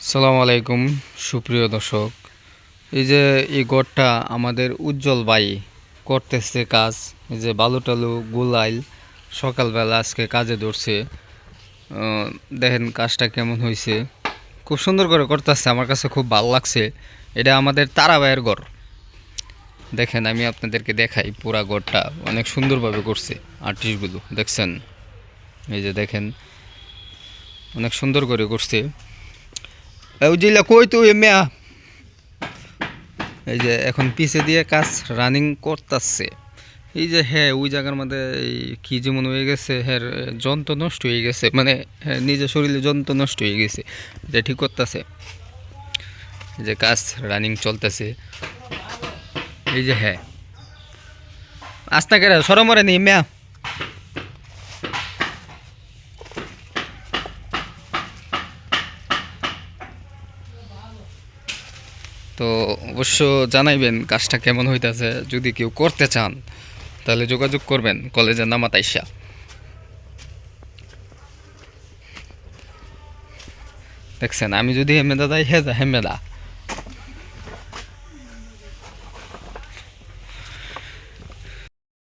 সালামু আলাইকুম সুপ্রিয় দর্শক। এই যে এই গড়টা আমাদের উজ্জ্বল ভাই করতেছে কাজ। এই যে বালু টালু গুলাইল সকালবেলা আজকে কাজে ধরছে। দেখেন কাজটা কেমন হয়েছে, খুব সুন্দর করে করতেছে, আমার কাছে খুব ভালো লাগছে। এটা আমাদের তারা ভাইয়ের ঘর। দেখেন আমি আপনাদেরকে দেখাই, পুরা গড়টা অনেক সুন্দরভাবে করছে আর্টিস্টগুলো, দেখছেন? এই যে দেখেন অনেক সুন্দর করে করছে। জিলা কই তুই মেয়া? এই যে এখন পিছে দিয়ে কাজ রানিং করতেছে। এই যে হ্যাঁ ওই জায়গার মধ্যে এই কি যেমন হয়ে গেছে, হ্যাঁ যন্ত্র নষ্ট হয়ে গেছে, মানে হ্যাঁ নিজের শরীরে যন্ত্র নষ্ট হয়ে গেছে, এটা ঠিক করতেছে। এই যে কাজ রানিং চলতেছে। এই যে হ্যাঁ আস্তে করে সরমরে নি মেয়া। তো অবশ্য জানাইবেন কাজটা কেমন হইতাছে। যদি কেউ করতে চান তাহলে যোগাযোগ করবেন কলেজের নামাত আইসা। দেখছেন আমি যদি হেমেদা যাই, হে যা হেমেদা।